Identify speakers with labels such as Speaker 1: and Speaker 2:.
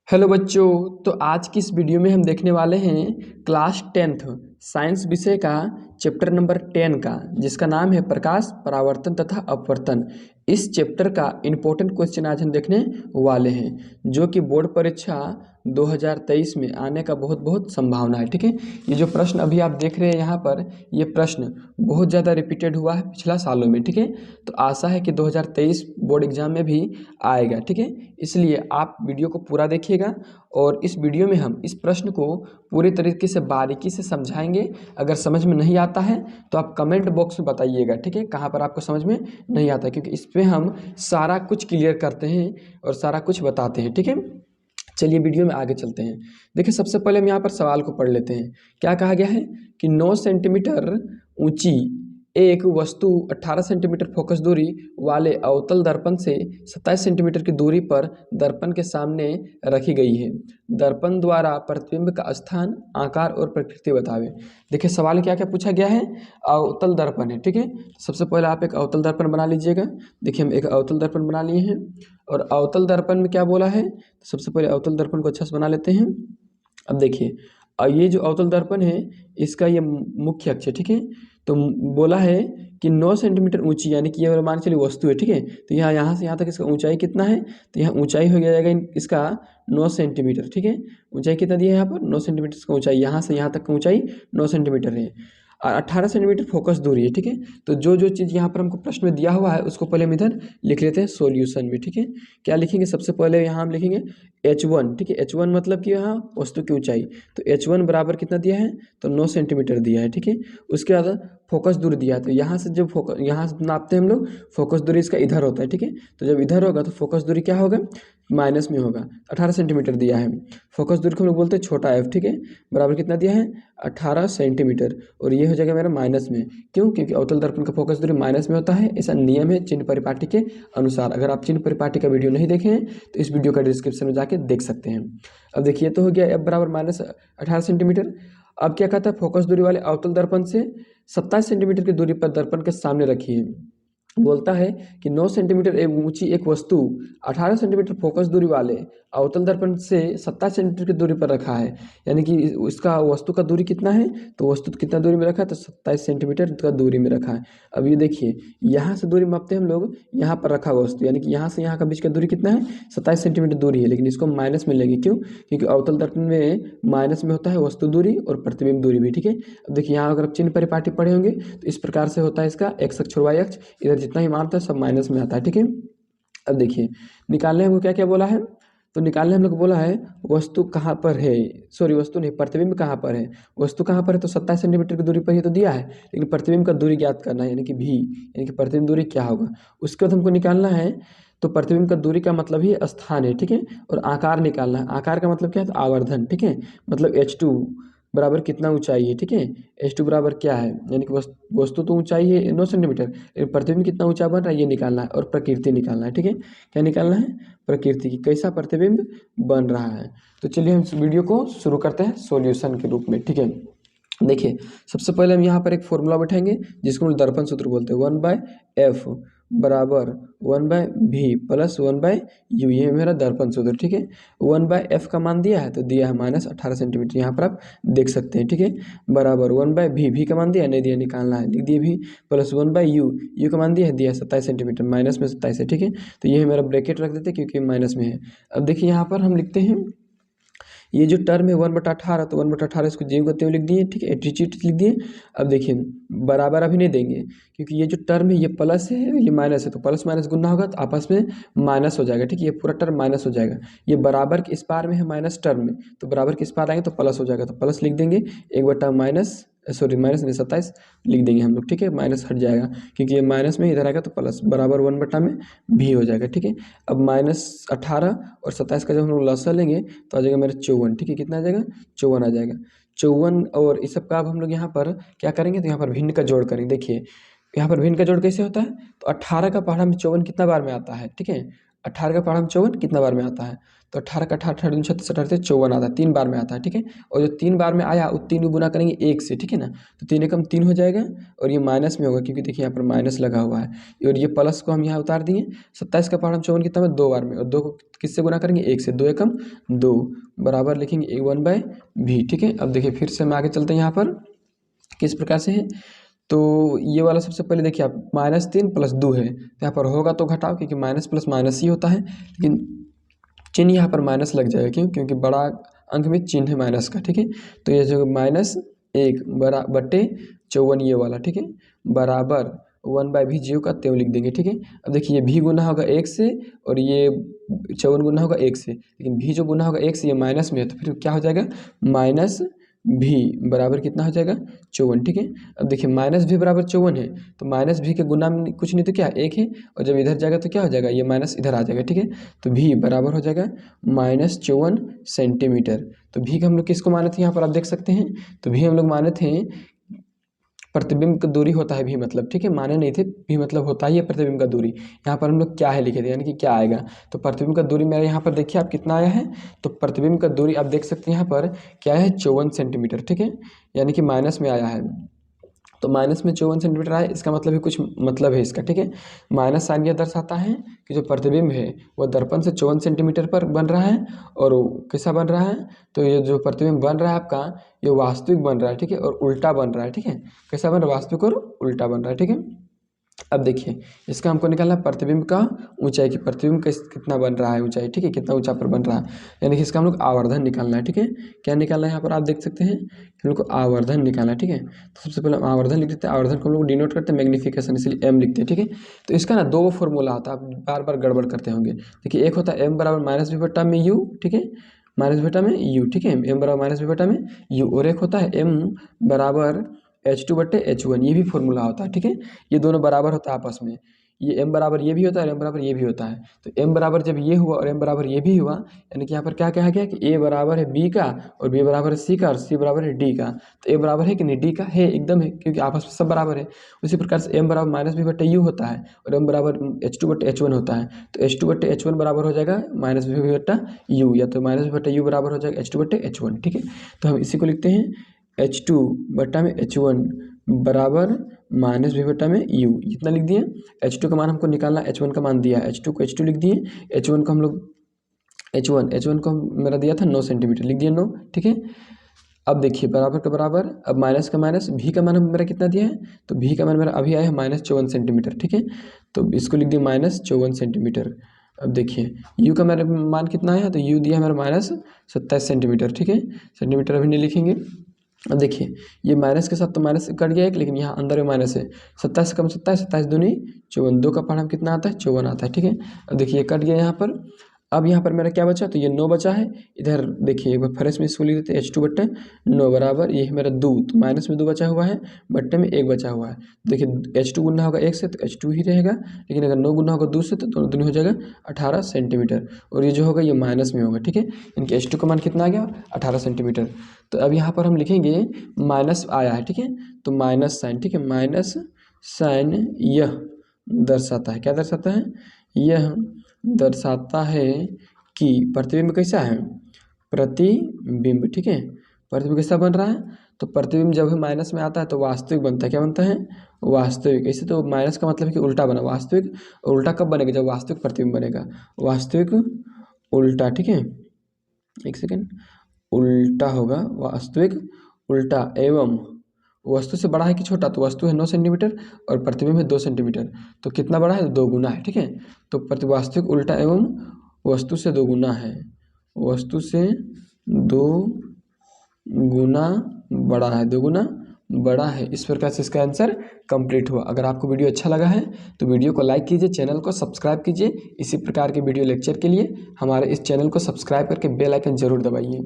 Speaker 1: Hello बच्चों। तो आज की इस वीडियो में हम देखने वाले हैं क्लास 10th साइंस विषय का चैप्टर नंबर 10 का, जिसका नाम है प्रकाश परावर्तन तथा अपवर्तन। इस चैप्टर का इम्पोर्टेंट क्वेश्चन आज हम देखने वाले हैं, जो कि बोर्ड परीक्षा 2023 में आने का बहुत बहुत संभावना है। ठीक है, ये जो प्रश्न अभी आप देख रहे हैं यहाँ पर, ये प्रश्न बहुत ज़्यादा रिपीटेड हुआ है पिछला सालों में। ठीक है, तो आशा है कि 2023 बोर्ड एग्जाम में भी आएगा। ठीक है, इसलिए आप वीडियो को पूरा देखिएगा और इस वीडियो में हम इस प्रश्न को पूरी तरीके से बारीकी से समझाएंगे। अगर समझ में नहीं आता है तो आप कमेंट बॉक्स में बताइएगा। ठीक है, कहाँ पर आपको समझ में नहीं आता है, क्योंकि इस पे हम सारा कुछ क्लियर करते हैं और सारा कुछ बताते हैं। ठीक है, चलिए वीडियो में आगे चलते हैं। देखिए, सबसे पहले हम यहाँ पर सवाल को पढ़ लेते हैं। क्या कहा गया है कि 9 सेंटीमीटर ऊंची एक वस्तु 18 सेंटीमीटर फोकस दूरी वाले अवतल दर्पण से 27 सेंटीमीटर की दूरी पर दर्पण के सामने रखी गई है। दर्पण द्वारा प्रतिबिंब का स्थान, आकार और प्रकृति बतावे। देखिए, सवाल क्या क्या पूछा गया है। अवतल दर्पण है। ठीक है, सबसे पहले आप एक अवतल दर्पण बना लीजिएगा। देखिए, हम एक अवतल दर्पण बना लिए हैं और अवतल दर्पण में क्या बोला है, सबसे पहले अवतल दर्पण को अच्छा से बना लेते हैं। अब देखिए, ये जो अवतल दर्पण है, इसका ये मुख्य अक्ष है। ठीक है, तो बोला है कि 9 सेंटीमीटर ऊंची, यानी कि ये मान चलिए वस्तु है। ठीक है, तो यहाँ से यहाँ तक इसका ऊंचाई कितना है, तो यहाँ ऊंचाई हो जाएगा इसका 9 सेंटीमीटर। ठीक है, ऊंचाई कितना दिया है यहाँ पर, 9 सेंटीमीटर इसका ऊंचाई, यहाँ से यहाँ तक की ऊंचाई 9 सेंटीमीटर है और 18 सेंटीमीटर फोकस दूरी है। ठीक है, तो जो चीज़ यहाँ पर हमको प्रश्न में दिया हुआ है उसको पहले हम इधर लिख लेते हैं सॉल्यूशन में। ठीक है, क्या लिखेंगे, सबसे पहले यहाँ हम लिखेंगे h1। ठीक है, h1 मतलब कि यहाँ वस्तु की ऊंचाई, तो h1 बराबर कितना दिया है, तो 9 सेंटीमीटर दिया है। ठीक है, उसके बाद फोकस दूरी दिया है, तो यहाँ से जब फोकस यहाँ से नापते हैं हम लोग, फोकस दूरी इसका इधर होता है। ठीक है, तो जब इधर होगा तो फोकस दूरी क्या होगा, माइनस में होगा। 18 सेंटीमीटर दिया है, फोकस दूरी को हम लोग बोलते हैं छोटा f। ठीक है, बराबर कितना दिया है, 18 सेंटीमीटर, और ये हो जाएगा मेरा माइनस में। क्यों, क्योंकि अवतल दर्पण का फोकस दूरी माइनस में होता है, ऐसा नियम है चिन्ह परिपाटी के अनुसार। अगर आप चिन्ह परिपाटी का वीडियो नहीं देखे हैं तो इस वीडियो का डिस्क्रिप्शन में जाके देख सकते हैं। अब देखिए, तो हो गया f बराबर माइनस 18 सेंटीमीटर। अब क्या कहता है, फोकस दूरी वाले अवतल दर्पण से 27 सेंटीमीटर की दूरी पर दर्पण के सामने रखी है। बोलता है कि 9 सेंटीमीटर ऊंची एक वस्तु 18 सेंटीमीटर फोकस दूरी वाले अवतल दर्पण से 27 सेंटीमीटर की दूरी पर रखा है। यानी कि इसका वस्तु का दूरी कितना है, तो वस्तु कितना दूरी में रखा है, तो 27 सेंटीमीटर का दूरी में रखा है। अब ये देखिए, यहाँ से दूरी मापते हैं हम लोग, यहाँ पर रखा वस्तु, यानी कि यहाँ से यहाँ का बीच का दूरी कितना है, 27 सेंटीमीटर दूरी है, लेकिन इसको माइनस में लेंगे। क्यों, क्योंकि अवतल दर्पण में माइनस में होता है वस्तु दूरी और प्रतिबिंब दूरी भी। ठीक है, अब देखिए, यहाँ अगर आप चिन्ह परिपाटी पढ़े होंगे तो इस प्रकार से होता है इसका x अक्ष और y अक्ष, इधर जितना ही मान था सब माइनस में आता है। ठीक है, अब देखिए, निकालने हमको क्या क्या बोला है, तो निकालने हम लोग बोला है वस्तु कहाँ पर है, सॉरी वस्तु नहीं, प्रतिबिंब कहाँ पर है। वस्तु कहाँ पर है, तो 27 सेंटीमीटर की दूरी पर ही तो दिया है, लेकिन प्रतिबिंब का दूरी ज्ञात करना है, यानी कि भी, यानी कि प्रतिबिंब दूरी क्या होगा। उसके बाद हमको निकालना है, तो प्रतिबिंब का दूरी का मतलब ही स्थान है। ठीक है, और आकार निकालना है। आकार का मतलब क्या है, तो आवर्धन। ठीक है, मतलब h2 बराबर कितना ऊंचाई है। ठीक है, h2 बराबर क्या है, यानी कि वस्तु तो ऊंचाई है 9 सेंटीमीटर, लेकिन प्रतिबिंब कितना ऊंचा बन रहा है ये निकालना है, और प्रकृति निकालना है। ठीक है, क्या निकालना है, प्रकृति की कैसा प्रतिबिंब बन रहा है। तो चलिए हम इस वीडियो को शुरू करते हैं सॉल्यूशन के रूप में। ठीक है, देखिए, सबसे पहले हम यहाँ पर एक फॉर्मूला बैठाएंगे जिसको हम दर्पण सूत्र बोलते हैं, 1/f बराबर 1/v प्लस 1/u, ये मेरा दर्पण सूत्र। ठीक है, 1/f का मान दिया है, तो दिया है -18 सेंटीमीटर, यहाँ पर आप देख सकते हैं। ठीक है, बराबर 1/v, भी का मान दिया नहीं दिया, निकालना है, लिख दिए भी, प्लस 1/u, यू का मान दिया है 27 सेंटीमीटर, माइनस में 27 है। ठीक है, तो ये है मेरा ब्रैकेट रख देते क्योंकि माइनस में है। अब देखिए, यहाँ पर हम लिखते हैं ये जो टर्म है 1/18, तो 1/18 इसको जीव करते हुए लिख दिए। ठीक है, एटीट्यूड लिख दिए। अब देखिए, बराबर अभी नहीं देंगे क्योंकि ये जो टर्म है ये प्लस है, ये माइनस है, तो प्लस माइनस गुना होगा तो आपस में माइनस हो जाएगा। ठीक है, ये पूरा टर्म माइनस हो जाएगा। ये बराबर के इस पार में है माइनस टर्म में, तो बराबर के इस पार आएंगे तो प्लस हो जाएगा, तो प्लस लिख देंगे, 1/, माइनस, सॉरी माइनस नहीं 27 लिख देंगे हम लोग। ठीक है, माइनस हट जाएगा क्योंकि ये माइनस में इधर आएगा तो प्लस, बराबर 1/, में भी हो जाएगा। ठीक है, अब -18 और 27 का जब हम लोग लसा लेंगे तो आ जाएगा मेरा 54। ठीक है, कितना आ जाएगा, 54 आ जाएगा। 54 और इस सब का अब हम लोग यहाँ पर क्या करेंगे, तो यहाँ पर भिन्न का जोड़ करेंगे। देखिए, यहाँ पर भिन्न का जोड़ कैसे होता है, तो 18 का पहाड़ा में 54 कितना बार में आता है। ठीक है, 18 का पहाड़ 54 कितना बार में आता है, तो 18 का 18 दूनी 36 18 54 आता है, 3 बार में आता है, ठीक है। और जो 3 बार में आया वो 3 को गुना करेंगे 1 से, ठीक है ना, तो 3 एकम 3 हो जाएगा और ये माइनस में होगा क्योंकि देखिए यहाँ पर माइनस लगा हुआ है, और ये प्लस को हम यहाँ उतार दिए। 27 का पहाड़ 54 कितना है 2 बार में, और 2 को किससे गुना करेंगे 1 से, 2 एकम 2 बराबर लिखेंगे 1/v, ठीक है। अब देखिए फिर से हम आगे चलते हैं यहाँ पर किस प्रकार से है, तो ये वाला सबसे पहले देखिए आप -3 + 2 है, तो यहाँ पर होगा तो घटाओ क्योंकि माइनस प्लस माइनस ही होता है, लेकिन चिन्ह यहाँ पर माइनस लग जाएगा, क्यों, क्योंकि बड़ा अंक में चिन्ह है माइनस का, ठीक है। तो ये जो -1 बटे 54 ये वाला, ठीक है, बराबर 1/v जीरो का त्यों लिख देंगे, ठीक है। अब देखिए ये भी गुना होगा 1 से और ये 54 गुना होगा 1 से, लेकिन भी जो गुना होगा 1 से ये माइनस में है, तो फिर क्या हो जाएगा -v बराबर कितना हो जाएगा 54, ठीक है। अब देखिए -v बराबर 54 है, तो -v के गुना में कुछ नहीं तो क्या 1 है, और जब इधर जाएगा तो क्या हो जाएगा, ये माइनस इधर आ जाएगा, ठीक है। तो v बराबर हो जाएगा -54 सेंटीमीटर। तो v का हम लोग किसको माने थे यहाँ पर आप देख सकते हैं, तो v हम लोग माने थे प्रतिबिंब का दूरी होता है भी मतलब, ठीक है, माने नहीं थे, भी मतलब होता ही है प्रतिबिंब का दूरी। यहाँ पर हम लोग क्या है लिखे थे, यानी कि क्या आएगा, तो प्रतिबिंब का दूरी मेरा यहाँ पर देखिए आप कितना आया है, तो प्रतिबिंब का दूरी आप देख सकते हैं यहाँ पर क्या है 54 सेंटीमीटर, ठीक है, यानी कि माइनस में आया है, तो माइनस में 54 सेंटीमीटर आया, इसका मतलब है कुछ मतलब है इसका, ठीक है। माइनस साइन यह दर्शाता है कि जो प्रतिबिंब है वो दर्पण से 54 सेंटीमीटर पर बन रहा है, और कैसा बन रहा है, तो ये जो प्रतिबिंब बन रहा है आपका ये वास्तविक बन रहा है, ठीक है, और उल्टा बन रहा है, ठीक है, कैसा बन रहा है, वास्तविक और उल्टा बन रहा है, ठीक है। अब देखिए इसका हमको निकालना है प्रतिबिंब का ऊंचाई की, प्रतिबिंब कितना बन रहा है ऊंचाई, ठीक है, कितना ऊंचा पर बन रहा है, यानी कि इसका हम लोग आवर्धन निकालना है, ठीक है। क्या निकालना है यहाँ पर आप देख सकते हैं कि हम लोग को आवर्धन निकालना है, ठीक है। तो सबसे पहले हम आवर्धन लिख देते हैं, आवर्धन को हम लोग डिनोट करते हैं मैग्नीफिकेशन, इसलिए m लिखते हैं, ठीक है। तो इसका ना 2 फॉर्मूला होता है, आप बार बार गड़बड़ करते होंगे। देखिए एक होता है m बराबर -v बटा में u, ठीक है, -v बटा में u, ठीक है, m बराबर -v बटा में u, और एक होता है m बराबर H2 बटे H1, ये भी फॉर्मूला होता है, ठीक है। ये दोनों बराबर होता है आपस में, ये m बराबर ये भी होता है और m बराबर ये भी होता है। तो m बराबर जब ये हुआ और m बराबर ये भी हुआ, यानी कि यहाँ पर क्या कहा गया कि a बराबर है b का और b बराबर है c का और c बराबर है d का। तो a बराबर है कि नहीं, d का है, एकदम है, क्योंकि आपस में सब बराबर है। उसी प्रकार से m बराबर -v बटे u होता है और m बराबर H2 बटे H1 होता है, तो H2 बटे H1 बराबर हो जाएगा -v बटा u, या तो -v बटे u बराबर हो जाएगा H2 बटे H1, ठीक है। तो हम इसी को लिखते हैं H2 बटा में H1 बराबर -v बटा में u, इतना लिख दिए। H2 का मान हमको निकालना, H1 का मान दिया, H2 को H2 लिख दिए, H1 को हम लोग H1 को मेरा दिया था 9 सेंटीमीटर, लिख दिए 9, ठीक है। अब देखिए बराबर का बराबर, अब माइनस का माइनस, v का मान मेरा कितना दिया है, तो v का मान मेरा अभी आया है -54 सेंटीमीटर, ठीक है। तो इसको लिख दिए -54 सेंटीमीटर। अब देखिए u का मेरा मान कितना आया, तो u दिया मेरा -27 सेंटीमीटर, ठीक है, सेंटीमीटर अभी नहीं लिखेंगे। अब देखिए ये माइनस के साथ तो माइनस कट गया एक, लेकिन यहाँ अंदर में माइनस है, 27 कम 27, 27 दूनी 54, 2 का पहाड़ कितना आता है 54 आता है, ठीक है। अब देखिए कट गया यहाँ पर, अब यहाँ पर मेरा क्या बचा, तो ये 9 बचा है, इधर देखिए एक बार फ्रेश में इसको लिख देते हैं H2 बट्टे 9 बराबर, ये मेरा 2, तो माइनस में 2 बचा हुआ है, बट्टे में 1 बचा हुआ है। देखिए H2 गुना होगा 1 से तो H2 ही रहेगा, लेकिन अगर 9 गुना होगा 2 से तो दोनों हो जाएगा 18 सेंटीमीटर, और ये जो होगा ये माइनस में होगा, ठीक है, इनके H2 का मान कितना आ गया 18 सेंटीमीटर। तो अब यहाँ पर हम लिखेंगे माइनस आया है, ठीक है, तो माइनस साइन, ठीक है, माइनस साइन यह दर्शाता है, क्या दर्शाता है, यह दर्शाता है कि प्रतिबिंब कैसा है, प्रतिबिंब, ठीक है, प्रतिबिंब कैसा बन रहा है, तो प्रतिबिंब जब भी माइनस में आता है तो वास्तविक बनता है, क्या बनता है वास्तविक। ऐसे तो माइनस का मतलब है कि उल्टा बना, वास्तविक, और उल्टा कब बनेगा, जब वास्तविक प्रतिबिंब बनेगा, वास्तविक उल्टा, ठीक है, एक सेकेंड, उल्टा होगा, वास्तविक उल्टा, एवं वस्तु से बड़ा है कि छोटा, तो वस्तु है 9 सेंटीमीटर और प्रतिबिंब है 2 सेंटीमीटर, तो कितना बड़ा है 2 गुना है, ठीक है। तो वास्तविक उल्टा एवं वस्तु से 2 गुना है, वस्तु से 2 गुना बड़ा है, 2 गुना बड़ा है। इस प्रकार से इसका आंसर कंप्लीट हुआ। अगर आपको वीडियो अच्छा लगा है तो वीडियो को लाइक कीजिए, चैनल को सब्सक्राइब कीजिए। इसी प्रकार के वीडियो लेक्चर के लिए हमारे इस चैनल को सब्सक्राइब करके बेल आइकन जरूर दबाइए।